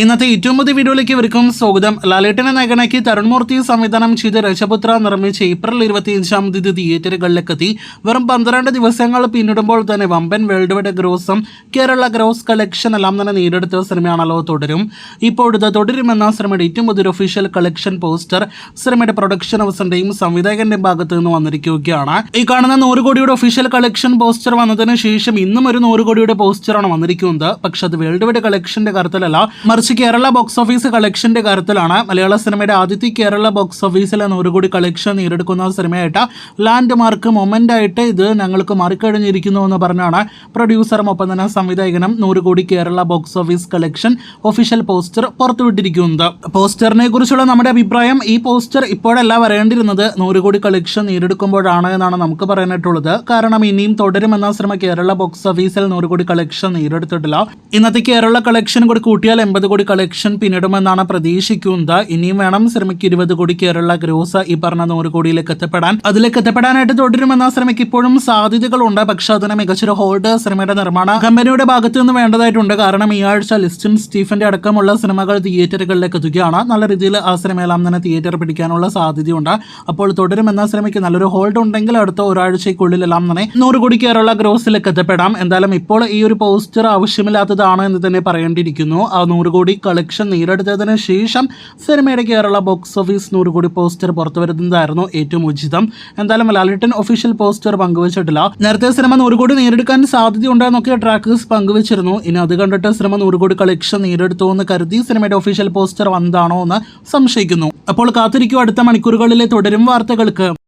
ഇന്നത്തെ ഏറ്റവും പുതിയ വീഡിയോയിലേക്ക് ഇവർക്കും സ്വാഗതം. ലാലേട്ടനെ നായകനാക്കി തരുൺ മൂർത്തി സംവിധാനം ചെയ്ത് രജപുത്ര നിർമ്മിച്ച് ഏപ്രിൽ 25-ാം തീയതി തിയേറ്ററുകളിലേക്കെത്തി. വെറും 12 ദിവസങ്ങൾ പിന്നിടുമ്പോൾ തന്നെ വമ്പൻ വേൾഡ് വൈഡ് ഗ്രോസും കേരള ഗ്രോസ് കളക്ഷൻ എല്ലാം തന്നെ നേടിയെടുത്ത സിനിമയാണല്ലോ തുടരും. ഇപ്പോഴത്തെ തുടരുമെന്ന സിനിമയുടെ ഏറ്റവും പുതിയൊരു ഒഫീഷ്യൽ കളക്ഷൻ പോസ്റ്റർ സിനിമയുടെ പ്രൊഡക്ഷൻ ഹൗസിന്റെയും സംവിധായകന്റെയും ഭാഗത്ത് നിന്ന് വന്നിരിക്കുകയാണ്. ഈ കാണുന്ന 100 കോടിയുടെ ഒഫീഷ്യൽ കളക്ഷൻ പോസ്റ്റർ വന്നതിന് ശേഷം ഇന്നും ഒരു 100 കോടിയുടെ പോസ്റ്ററാണ് വന്നിരിക്കുന്നത്. പക്ഷെ അത് വേൾഡ് വൈഡ് കളക്ഷന്റെ കാര്യത്തിലല്ല, മറിച്ച് കേരള ബോക്സ് ഓഫീസ് കളക്ഷന്റെ കാര്യത്തിലാണ്. മലയാള സിനിമയുടെ ആദ്യത്തെ കേരള ബോക്സ് ഓഫീസിലെ 100 കോടി കളക്ഷൻ നേടിയെടുക്കുന്ന സിനിമയായിട്ട് ലാൻഡ് മാർക്ക് മൊമെന്റ് ആയിട്ട് ഇത് ഞങ്ങൾക്ക് മാറിക്കഴിഞ്ഞിരിക്കുന്നു എന്ന് പറഞ്ഞാണ് പ്രൊഡ്യൂസറും ഒപ്പം തന്നെ സംവിധായകനും 100 കോടി Kerala box office collection official poster പുറത്തുവിട്ടിരിക്കുന്നത്. പോസ്റ്ററിനെ കുറിച്ചുള്ള നമ്മുടെ അഭിപ്രായം, ഈ പോസ്റ്റർ ഇപ്പോഴല്ല വരേണ്ടിരുന്നത്, 100 കോടി കളക്ഷൻ നേടിയെടുക്കുമ്പോഴാണ് എന്നാണ് നമുക്ക് പറയാനായിട്ടുള്ളത്. കാരണം ഇനിയും തുടരുമെന്ന സിനിമ കേരള ബോക്സ് ഓഫീസിൽ 100 കോടി കളക്ഷൻ നേടിയെടുത്തിട്ടില്ല. ഇന്നത്തെ കേരള കളക്ഷൻ കൂടി കൂട്ടിയാൽ 80 കോടി കളക്ഷൻ പിന്നിടുമെന്നാണ് പ്രതീക്ഷിക്കുന്നത്. ഇനിയും വേണം സിനിമയ്ക്ക് 20 കോടി കേരള ഗ്രോസ് ഈ പറഞ്ഞ 100 കോടിയിലേക്ക് എത്തപ്പെടാൻ. അതിലേക്ക് എത്തപ്പെടാനായിട്ട് തുടരുമെന്ന സിനിമയ്ക്ക് ഇപ്പോഴും സാധ്യതകളുണ്ട്. പക്ഷെ അതിന് മികച്ചൊരു ഹോൾഡ് സിനിമയുടെ നിർമ്മാണ കമ്പനിയുടെ ഭാഗത്ത് നിന്ന് വേണ്ടതായിട്ടുണ്ട്. കാരണം ഈ ആഴ്ച ലിസ്റ്റും സ്റ്റീഫന്റെ അടക്കമുള്ള സിനിമകൾ തിയേറ്ററുകളിലേക്ക് എത്തുകയാണ്. നല്ല രീതിയിൽ ആ സിനിമയെല്ലാം തന്നെ തിയേറ്റർ പിടിക്കാനുള്ള സാധ്യതയുണ്ട്. അപ്പോൾ തുടരുമെന്ന സിനിമയ്ക്ക് നല്ലൊരു ഹോൾഡ് ഉണ്ടെങ്കിൽ അടുത്ത ഒരാഴ്ചയ്ക്കുള്ളിലെല്ലാം തന്നെ 100 കോടി കേരള ഗ്രോസിലേക്ക് എത്തപ്പെടാം. എന്തായാലും ഇപ്പോൾ ഈ ഒരു പോസ്റ്റർ ആവശ്യമില്ലാത്തതാണ് എന്ന് തന്നെ പറയേണ്ടിയിരിക്കുന്നു. ആ 100 കോടി കളക്ഷൻ നേടിയെടുത്തതിന് ശേഷം സിനിമയുടെ കേരള ബോക്സ് ഓഫീസ് 100 കോടി പോസ്റ്റർ പുറത്തു വരുന്നതായിരുന്നു ഏറ്റവും ഉചിതം. എന്തായാലും ലാലേട്ടൻ ഒഫീഷ്യൽ പോസ്റ്റർ പങ്കുവച്ചിട്ടില്ല. നേരത്തെ സിനിമ 100 കോടി നേടിയെടുക്കാൻ സാധ്യതയുണ്ടെന്നൊക്കെ ട്രാക്കേഴ്സ് പങ്കുവച്ചിരുന്നു. ഇനി അത് കണ്ടിട്ട് സിനിമ 100 കോടി കളക്ഷൻ നേടിയെടുത്തു എന്ന് കരുതി സിനിമയുടെ ഒഫീഷ്യൽ പോസ്റ്റർ വന്നതാണോ എന്ന് സംശയിക്കുന്നു. അപ്പോൾ കാത്തിരിക്കും അടുത്ത മണിക്കൂറുകളിലെ തുടരും വാർത്തകൾക്ക്.